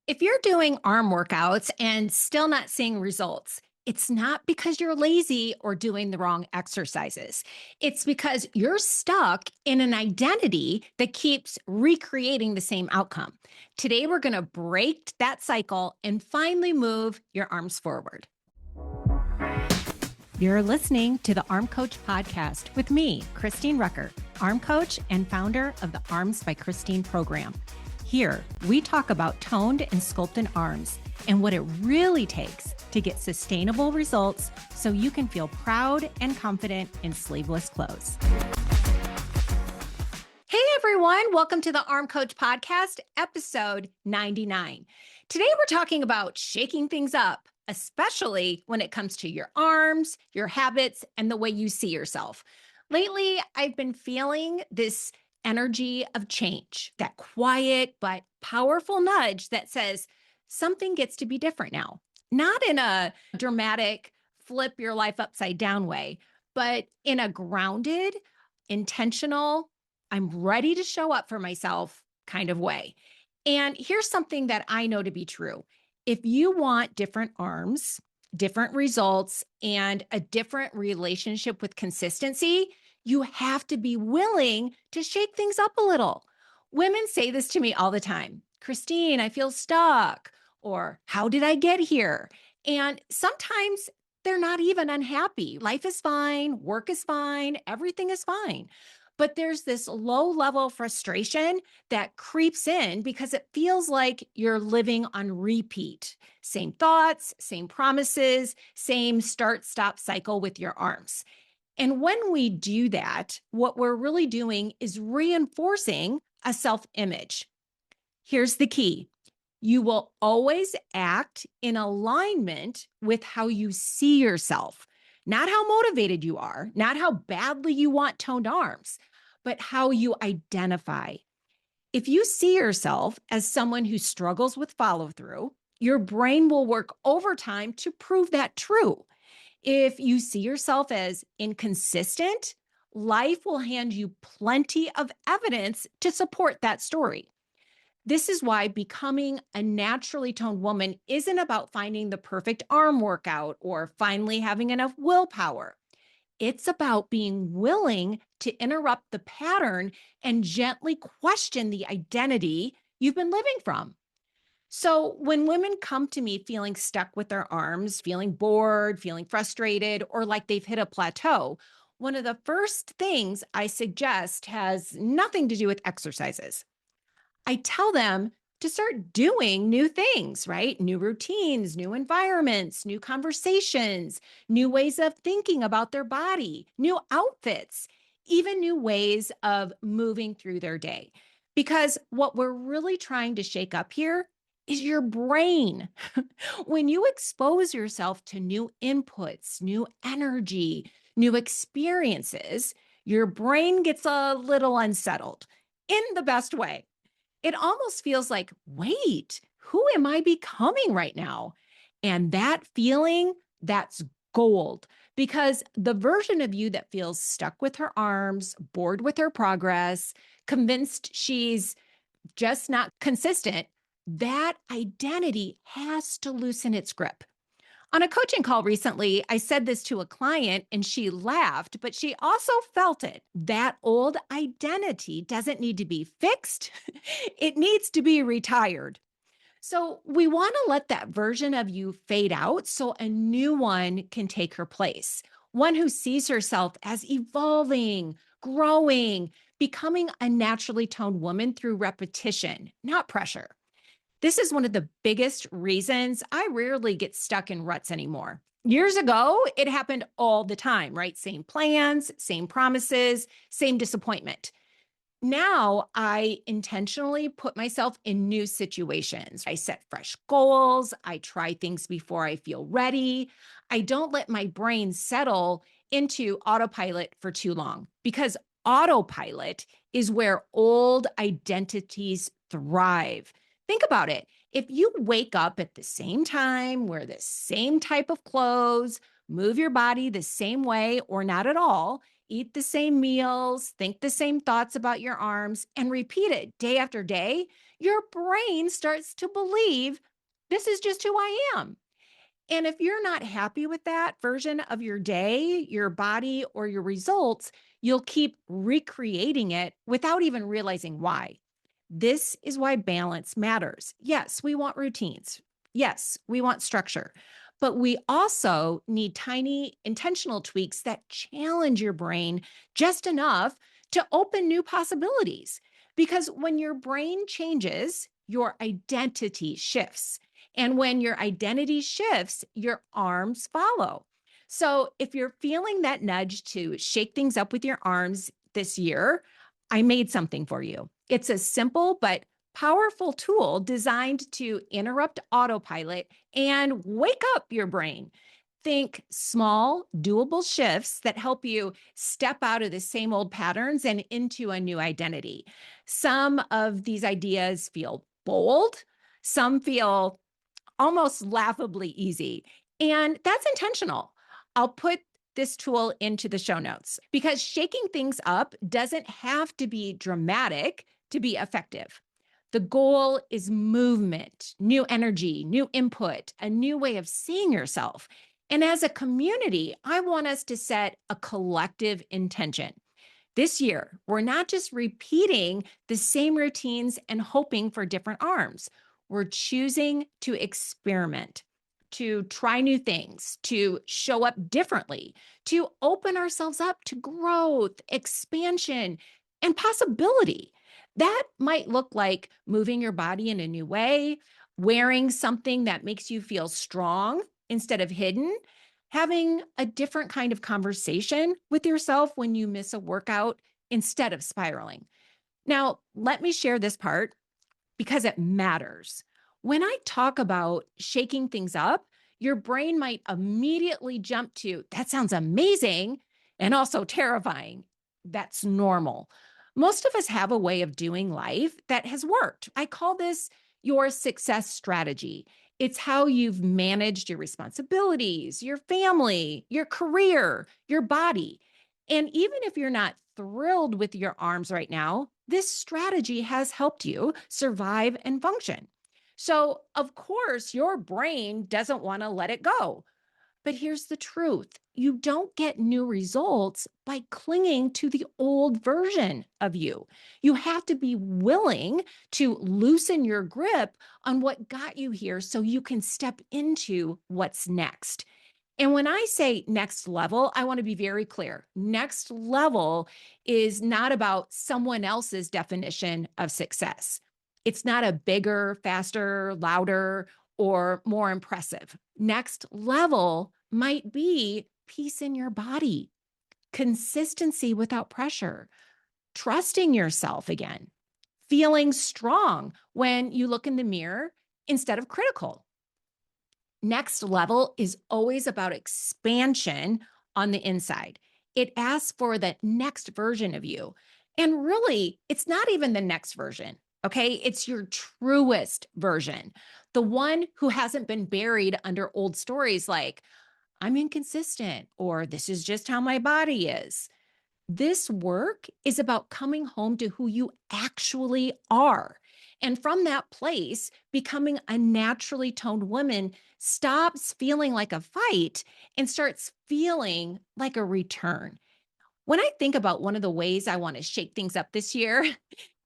If you're doing arm workouts and still not seeing results, it's not because you're lazy or doing the wrong exercises. It's because you're stuck in an identity that keeps recreating the same outcome. Today, we're going to break that cycle and finally move your arms forward. You're listening to the Arm Coach podcast with me, Kristine Rucker, Arm Coach and founder of the Arms by Kristine program. Here, we talk about toned and sculpted arms and what it really takes to get sustainable results so you can feel proud and confident in sleeveless clothes. Hey everyone, welcome to the Arm Coach podcast, episode 99. Today we're talking about shaking things up, especially when it comes to your arms, your habits, and the way you see yourself. Lately, I've been feeling this energy of change, that quiet but powerful nudge that says something gets to be different now. Not in a dramatic, flip your life upside down way, but in a grounded, intentional, I'm ready to show up for myself kind of way. And here's something that I know to be true. If you want different arms, different results, and a different relationship with consistency, you have to be willing to shake things up a little. Women say this to me all the time. Kristine, I feel stuck. Or how did I get here? And sometimes they're not even unhappy. Life is fine. Work is fine. Everything is fine. But there's this low level frustration that creeps in because it feels like you're living on repeat. Same thoughts, same promises, same start-stop cycle with your arms. And when we do that, what we're really doing is reinforcing a self-image. Here's the key. You will always act in alignment with how you see yourself, not how motivated you are, not how badly you want toned arms, but how you identify. If you see yourself as someone who struggles with follow-through, your brain will work overtime to prove that true. If you see yourself as inconsistent, life will hand you plenty of evidence to support that story. This is why becoming a naturally toned woman isn't about finding the perfect arm workout or finally having enough willpower. It's about being willing to interrupt the pattern and gently question the identity you've been living from. So when women come to me feeling stuck with their arms, feeling bored, feeling frustrated, or like they've hit a plateau, one of the first things I suggest has nothing to do with exercises. I tell them to start doing new things, right? New routines, new environments, new conversations, new ways of thinking about their body, new outfits, even new ways of moving through their day. Because what we're really trying to shake up here is your brain. When you expose yourself to new inputs, new energy, new experiences, your brain gets a little unsettled in the best way. It almost feels like, wait, who am I becoming right now? And that feeling, that's gold because the version of you that feels stuck with her arms, bored with her progress, convinced she's just not consistent, that identity has to loosen its grip. On a coaching call recently, I said this to a client and she laughed, but she also felt it. That old identity doesn't need to be fixed. It needs to be retired. So we want to let that version of you fade out so a new one can take her place. One who sees herself as evolving, growing, becoming a naturally toned woman through repetition, not pressure. This is one of the biggest reasons I rarely get stuck in ruts anymore. Years ago, it happened all the time, right? Same plans, same promises, same disappointment. Now I intentionally put myself in new situations. I set fresh goals. I try things before I feel ready. I don't let my brain settle into autopilot for too long because autopilot is where old identities thrive. Think about it. If you wake up at the same time, wear the same type of clothes, move your body the same way or not at all, eat the same meals, think the same thoughts about your arms, and repeat it day after day, your brain starts to believe this is just who I am. And if you're not happy with that version of your day, your body, or your results, you'll keep recreating it without even realizing why. This is why balance matters. Yes, we want routines. Yes, we want structure, but we also need tiny intentional tweaks that challenge your brain just enough to open new possibilities. Because when your brain changes, your identity shifts. And when your identity shifts, your arms follow. So if you're feeling that nudge to shake things up with your arms this year, I made something for you. It's a simple but powerful tool designed to interrupt autopilot and wake up your brain. Think small, doable shifts that help you step out of the same old patterns and into a new identity. Some of these ideas feel bold, some feel almost laughably easy. And that's intentional. I'll put this tool into the show notes because shaking things up doesn't have to be dramatic to be effective. The goal is movement, new energy, new input, a new way of seeing yourself. And as a community, I want us to set a collective intention. This year, we're not just repeating the same routines and hoping for different arms. We're choosing to experiment, to try new things, to show up differently, to open ourselves up to growth, expansion, and possibility. That might look like moving your body in a new way, wearing something that makes you feel strong instead of hidden, having a different kind of conversation with yourself when you miss a workout instead of spiraling. Now, let me share this part because it matters. When I talk about shaking things up, your brain might immediately jump to, that sounds amazing, and also terrifying. That's normal. Most of us have a way of doing life that has worked. I call this your success strategy. It's how you've managed your responsibilities, your family, your career, your body. And even if you're not thrilled with your arms right now, this strategy has helped you survive and function. So, of course, your brain doesn't want to let it go. But here's the truth, you don't get new results by clinging to the old version of you. You have to be willing to loosen your grip on what got you here so you can step into what's next. And when I say next level, I want to be very clear. Next level is not about someone else's definition of success. It's not a bigger, faster, louder, or more impressive. Next level might be peace in your body, consistency without pressure, trusting yourself again, feeling strong when you look in the mirror instead of critical. Next level is always about expansion on the inside. It asks for the next version of you. And really, it's not even the next version. Okay. It's your truest version, the one who hasn't been buried under old stories like, I'm inconsistent, or this is just how my body is. This work is about coming home to who you actually are. And from that place, becoming a naturally toned woman stops feeling like a fight and starts feeling like a return. When I think about one of the ways I want to shake things up this year,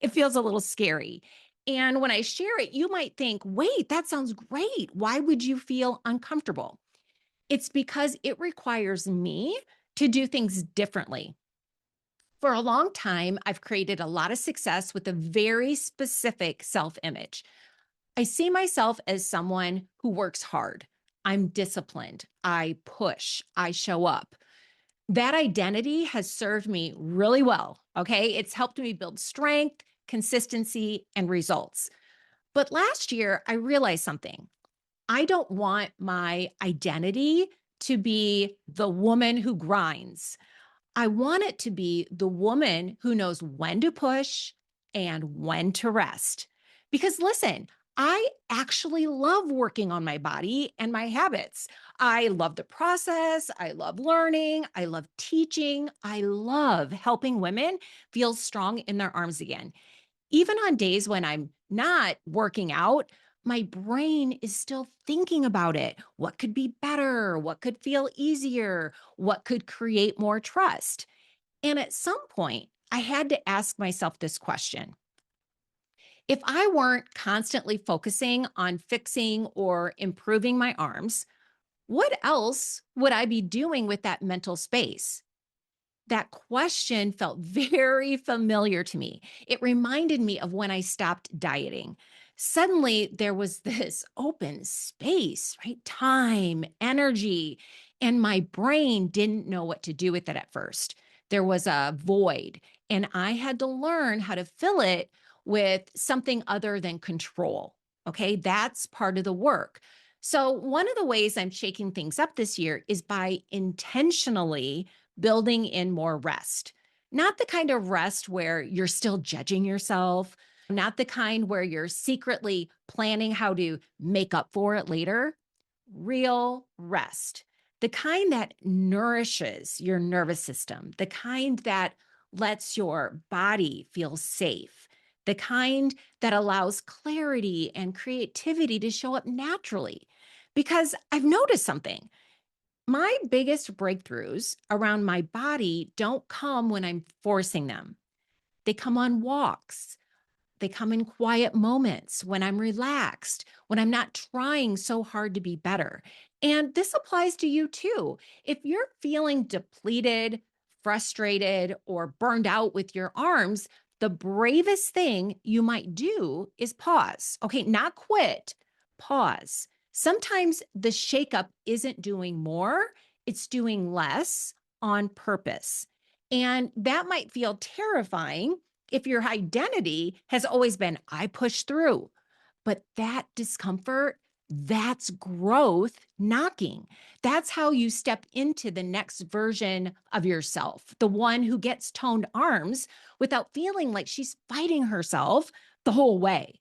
it feels a little scary. And when I share it, you might think, wait, that sounds great. Why would you feel uncomfortable? It's because it requires me to do things differently. For a long time, I've created a lot of success with a very specific self image. I see myself as someone who works hard. I'm disciplined. I push. I show up. That identity has served me really well. Okay. It's helped me build strength, consistency, and results. But last year, I realized something. I don't want my identity to be the woman who grinds. I want it to be the woman who knows when to push and when to rest. Because listen, I actually love working on my body and my habits. I love the process. I love learning. I love teaching. I love helping women feel strong in their arms again. Even on days when I'm not working out, my brain is still thinking about it. What could be better? What could feel easier? What could create more trust? And at some point, I had to ask myself this question. If I weren't constantly focusing on fixing or improving my arms, what else would I be doing with that mental space? That question felt very familiar to me. It reminded me of when I stopped dieting. Suddenly, there was this open space, right? Time, energy, and my brain didn't know what to do with it at first. There was a void, and I had to learn how to fill it with something other than control. Okay, that's part of the work. So, one of the ways I'm shaking things up this year is by intentionally building in more rest. Not the kind of rest where you're still judging yourself, not the kind where you're secretly planning how to make up for it later. Real rest, the kind that nourishes your nervous system, the kind that lets your body feel safe, the kind that allows clarity and creativity to show up naturally. Because I've noticed something. My biggest breakthroughs around my body don't come when I'm forcing them. They come on walks. They come in quiet moments when I'm relaxed, when I'm not trying so hard to be better. And this applies to you too. If you're feeling depleted, frustrated, or burned out with your arms, the bravest thing you might do is pause. Okay, not quit, pause. Sometimes the shakeup isn't doing more, it's doing less on purpose. And that might feel terrifying if your identity has always been, I push through. But that discomfort, that's growth knocking. That's how you step into the next version of yourself, the one who gets toned arms without feeling like she's fighting herself the whole way.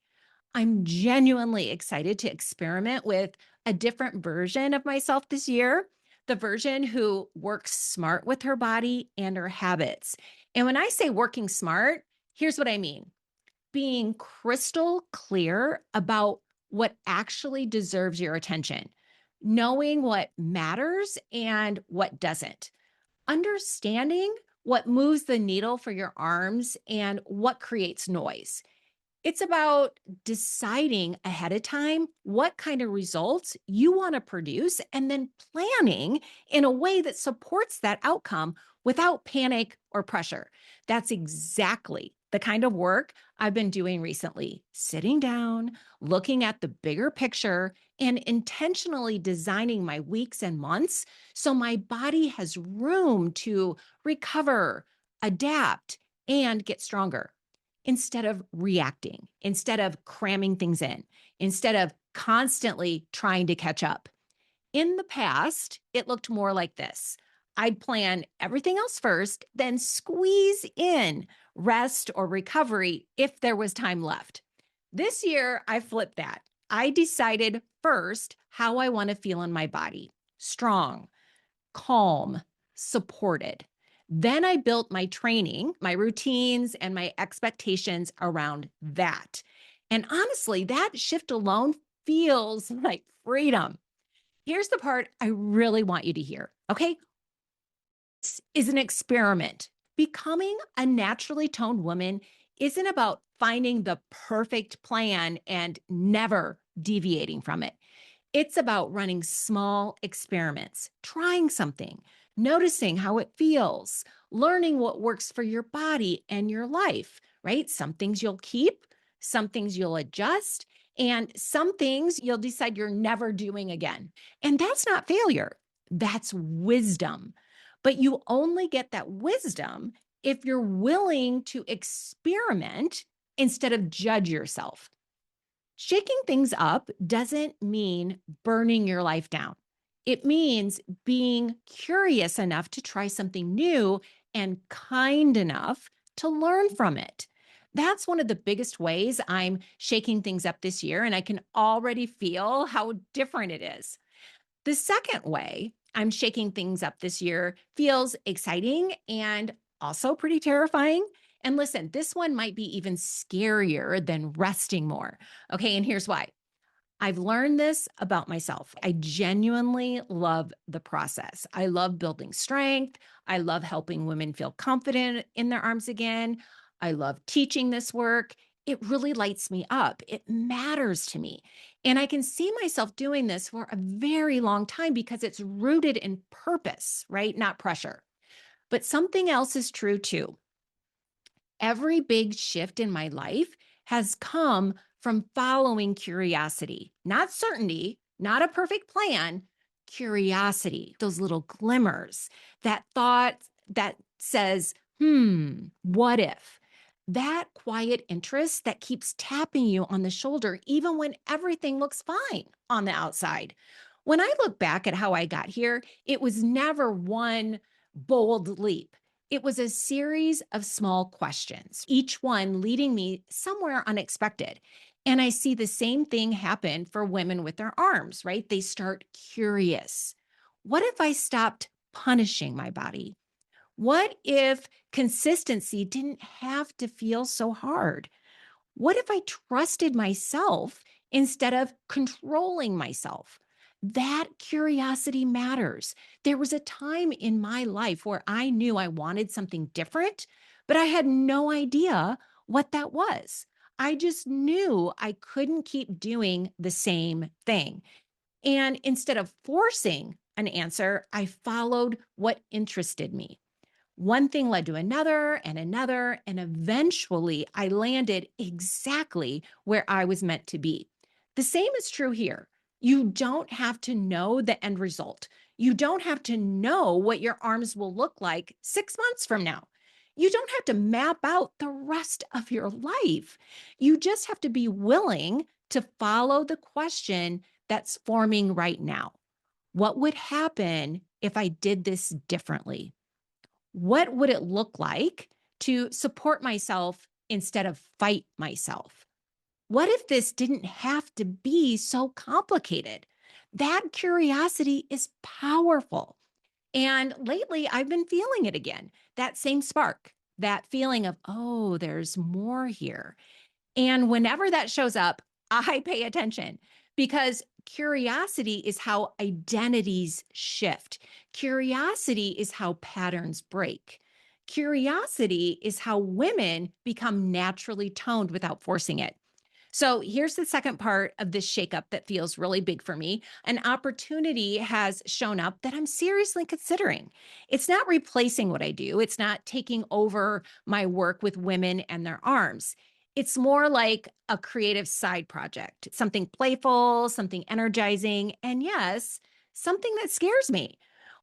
I'm genuinely excited to experiment with a different version of myself this year, the version who works smart with her body and her habits. And when I say working smart, here's what I mean: being crystal clear about what actually deserves your attention, knowing what matters and what doesn't, understanding what moves the needle for your arms and what creates noise. It's about deciding ahead of time what kind of results you want to produce and then planning in a way that supports that outcome without panic or pressure. That's exactly the kind of work I've been doing recently, sitting down, looking at the bigger picture, and intentionally designing my weeks and months so my body has room to recover, adapt, and get stronger instead of reacting, instead of cramming things in, instead of constantly trying to catch up. In the past, it looked more like this: I'd plan everything else first, then squeeze in rest or recovery if there was time left. This year, I flipped that. I decided first how I want to feel in my body: strong, calm, supported. Then I built my training, my routines, and my expectations around that. And honestly, that shift alone feels like freedom. Here's the part I really want you to hear. Okay. This is an experiment. Becoming a naturally toned woman isn't about finding the perfect plan and never deviating from it. It's about running small experiments, trying something, noticing how it feels, learning what works for your body and your life, right? Some things you'll keep, some things you'll adjust, and some things you'll decide you're never doing again. And that's not failure, that's wisdom. But you only get that wisdom if you're willing to experiment instead of judge yourself. Shaking things up doesn't mean burning your life down. It means being curious enough to try something new and kind enough to learn from it. That's one of the biggest ways I'm shaking things up this year, and I can already feel how different it is. The second way I'm shaking things up this year feels exciting and also pretty terrifying, And listen, this one might be even scarier than resting more. Okay. And here's why. I've learned this about myself. I genuinely love the process. I love building strength. I love helping women feel confident in their arms again. I love teaching this work. It really lights me up. It matters to me. And I can see myself doing this for a very long time because it's rooted in purpose, right? Not pressure. But something else is true too. Every big shift in my life has come from following curiosity, not certainty, not a perfect plan, curiosity, those little glimmers, that thought that says, what if? That quiet interest that keeps tapping you on the shoulder, even when everything looks fine on the outside. When I look back at how I got here, it was never one bold leap. It was a series of small questions, each one leading me somewhere unexpected. And I see the same thing happen for women with their arms, right? They start curious. What if I stopped punishing my body? What if consistency didn't have to feel so hard? What if I trusted myself instead of controlling myself? That curiosity matters. There was a time in my life where I knew I wanted something different, but I had no idea what that was. I just knew I couldn't keep doing the same thing. And instead of forcing an answer, I followed what interested me. One thing led to another, and eventually I landed exactly where I was meant to be. The same is true here. You don't have to know the end result. You don't have to know what your arms will look like 6 months from now. You don't have to map out the rest of your life. You just have to be willing to follow the question that's forming right now. What would happen if I did this differently? What would it look like to support myself instead of fight myself? What if this didn't have to be so complicated? That curiosity is powerful. And lately, I've been feeling it again, that same spark, that feeling of, oh, there's more here. And whenever that shows up, I pay attention because curiosity is how identities shift. Curiosity is how patterns break. Curiosity is how women become naturally toned without forcing it. So here's the second part of this shakeup that feels really big for me. An opportunity has shown up that I'm seriously considering. It's not replacing what I do, it's not taking over my work with women and their arms. It's more like a creative side project, something playful, something energizing, and yes, something that scares me.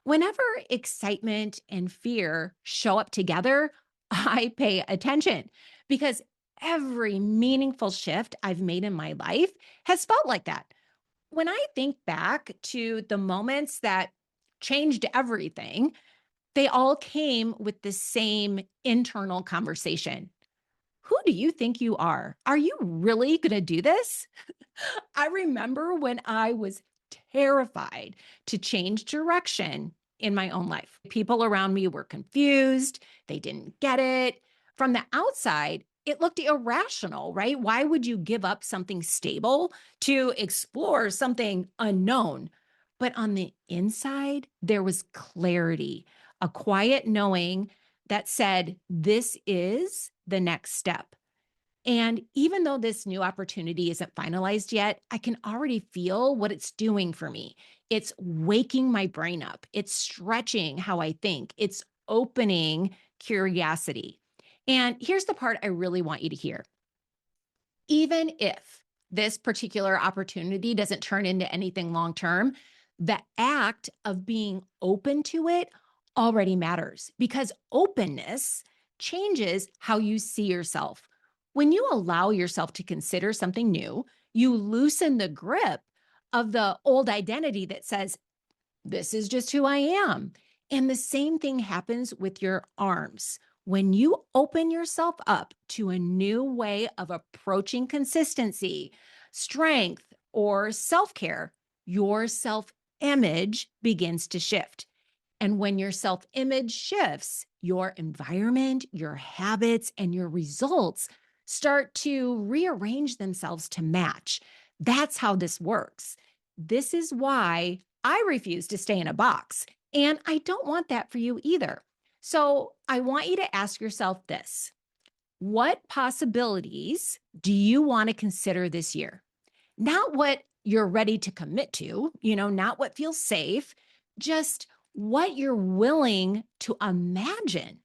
Whenever excitement and fear show up together, I pay attention because every meaningful shift I've made in my life has felt like that. When I think back to the moments that changed everything, they all came with the same internal conversation. Who do you think you are? Are you really going to do this? I remember when I was terrified to change direction in my own life. People around me were confused, they didn't get it. From the outside, it looked irrational, right? Why would you give up something stable to explore something unknown? But on the inside, there was clarity, a quiet knowing that said, this is the next step. And even though this new opportunity isn't finalized yet, I can already feel what it's doing for me. It's waking my brain up, it's stretching how I think, it's opening curiosity. And here's the part I really want you to hear. Even if this particular opportunity doesn't turn into anything long term, the act of being open to it already matters because openness changes how you see yourself. When you allow yourself to consider something new, you loosen the grip of the old identity that says, this is just who I am. And the same thing happens with your arms. When you open yourself up to a new way of approaching consistency, strength, or self care, your self image begins to shift. And when your self image shifts, your environment, your habits, and your results start to rearrange themselves to match. That's how this works. This is why I refuse to stay in a box. And I don't want that for you either. So I want you to ask yourself this: what possibilities do you want to consider this year? Not what you're ready to commit to, not what feels safe, just what you're willing to imagine.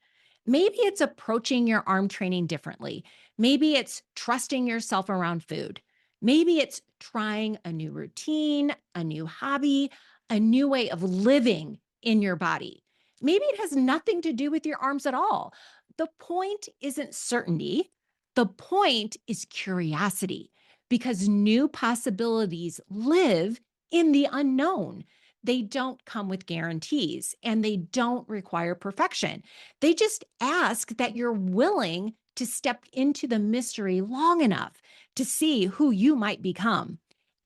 Maybe it's approaching your arm training differently. Maybe it's trusting yourself around food. Maybe it's trying a new routine, a new hobby, a new way of living in your body. Maybe it has nothing to do with your arms at all. The point isn't certainty. The point is curiosity, because new possibilities live in the unknown. They don't come with guarantees and they don't require perfection. They just ask that you're willing to step into the mystery long enough to see who you might become.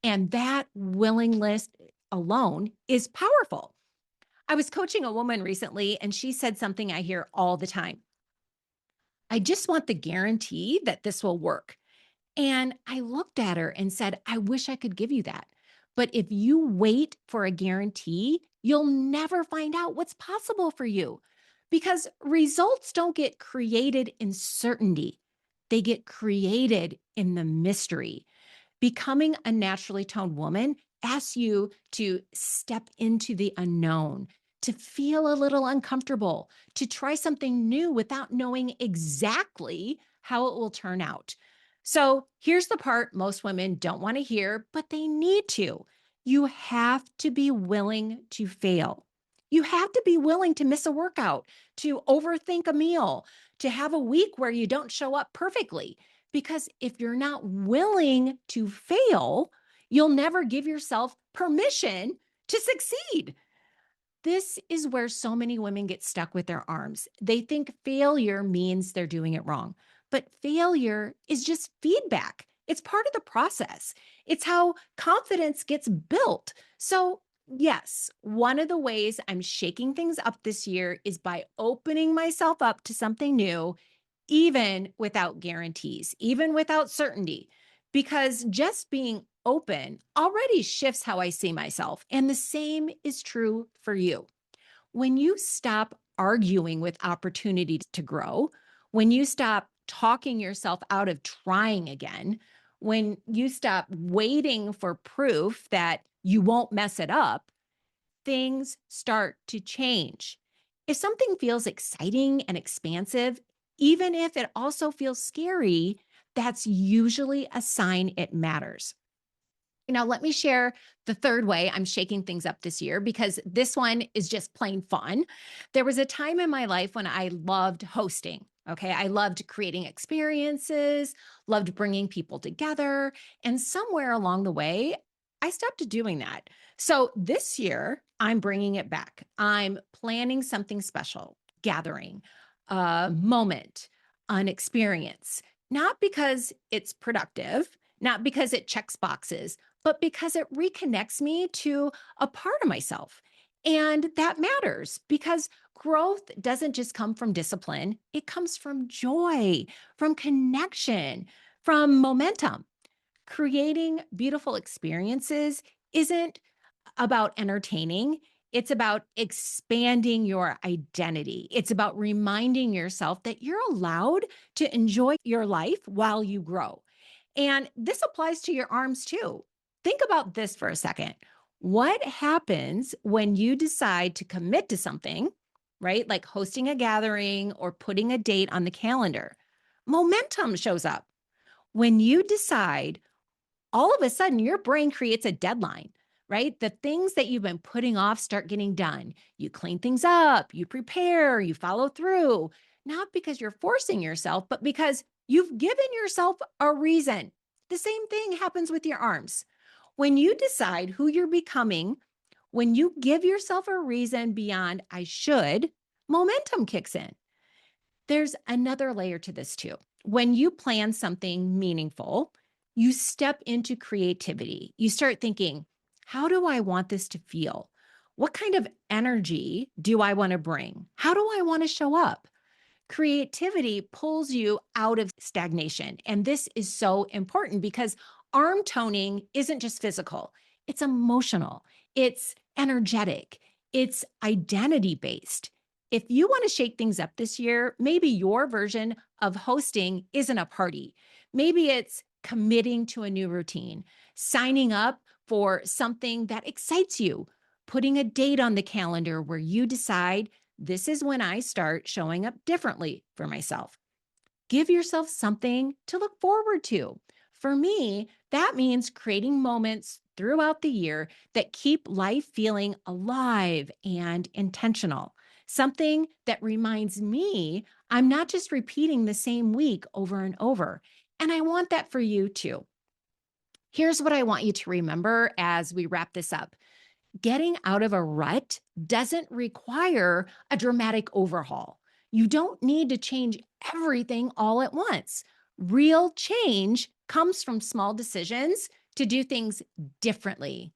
And that willingness alone is powerful. I was coaching a woman recently and she said something I hear all the time: I just want the guarantee that this will work. And I looked at her and said, I wish I could give you that. But if you wait for a guarantee, you'll never find out what's possible for you, because results don't get created in certainty. They get created in the mystery. Becoming a naturally toned woman asks you to step into the unknown, to feel a little uncomfortable, to try something new without knowing exactly how it will turn out. So here's the part most women don't want to hear, but they need to. You have to be willing to fail. You have to be willing to miss a workout, to overthink a meal, to have a week where you don't show up perfectly. Because if you're not willing to fail, you'll never give yourself permission to succeed. This is where so many women get stuck with their arms. They think failure means they're doing it wrong, but failure is just feedback. It's part of the process. It's how confidence gets built. So, yes, one of the ways I'm shaking things up this year is by opening myself up to something new, even without guarantees, even without certainty, because just being open already shifts how I see myself. And the same is true for you. When you stop arguing with opportunities to grow, when you stop talking yourself out of trying again, when you stop waiting for proof that you won't mess it up, things start to change. If something feels exciting and expansive, even if it also feels scary, that's usually a sign it matters. Now, let me share the third way I'm shaking things up this year, because this one is just plain fun. There was a time in my life when I loved hosting. Okay. I loved creating experiences, loved bringing people together. And somewhere along the way, I stopped doing that. So this year, I'm bringing it back. I'm planning something special, gathering, a moment, an experience, not because it's productive, not because it checks boxes, but because it reconnects me to a part of myself. And that matters, because growth doesn't just come from discipline, it comes from joy, from connection, from momentum. Creating beautiful experiences isn't about entertaining. It's about expanding your identity. It's about reminding yourself that you're allowed to enjoy your life while you grow. And this applies to your arms too. Think about this for a second. What happens when you decide to commit to something, right? Like hosting a gathering or putting a date on the calendar? Momentum shows up. When you decide, all of a sudden your brain creates a deadline, right? The things that you've been putting off start getting done. You clean things up, you prepare, you follow through, not because you're forcing yourself, but because you've given yourself a reason. The same thing happens with your arms. When you decide who you're becoming, when you give yourself a reason beyond I should, momentum kicks in. There's another layer to this too. When you plan something meaningful, you step into creativity. You start thinking, how do I want this to feel? What kind of energy do I want to bring? How do I want to show up? Creativity pulls you out of stagnation. And this is so important because arm toning isn't just physical, it's emotional, it's energetic, it's identity based. If you want to shake things up this year, maybe your version of hosting isn't a party. Maybe it's committing to a new routine, signing up for something that excites you, putting a date on the calendar where you decide this is when I start showing up differently for myself. Give yourself something to look forward to. For me, that means creating moments throughout the year that keep life feeling alive and intentional. Something that reminds me I'm not just repeating the same week over and over. And I want that for you too. Here's what I want you to remember as we wrap this up. Getting out of a rut doesn't require a dramatic overhaul. You don't need to change everything all at once. Real change comes from small decisions to do things differently.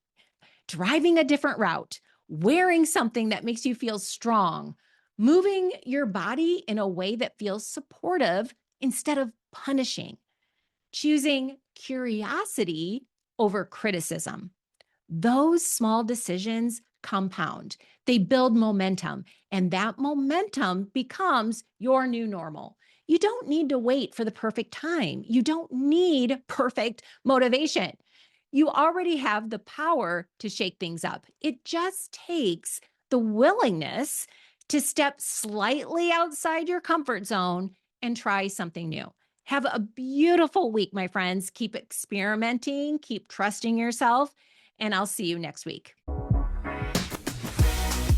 Driving a different route, wearing something that makes you feel strong, moving your body in a way that feels supportive instead of punishing, choosing curiosity over criticism. Those small decisions compound. They build momentum, and that momentum becomes your new normal. You don't need to wait for the perfect time. You don't need perfect motivation. You already have the power to shake things up. It just takes the willingness to step slightly outside your comfort zone and try something new. Have a beautiful week, my friends. Keep experimenting, keep trusting yourself, and I'll see you next week.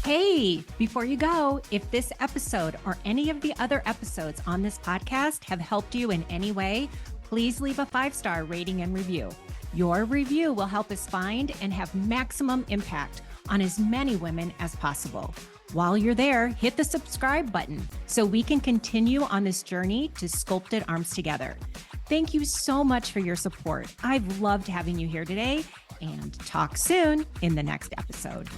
Hey, before you go, if this episode or any of the other episodes on this podcast have helped you in any way, please leave a 5-star rating and review. Your review will help us find and have maximum impact on as many women as possible. While you're there, hit the subscribe button so we can continue on this journey to sculpted arms together. Thank you so much for your support. I've loved having you here today, and talk soon in the next episode.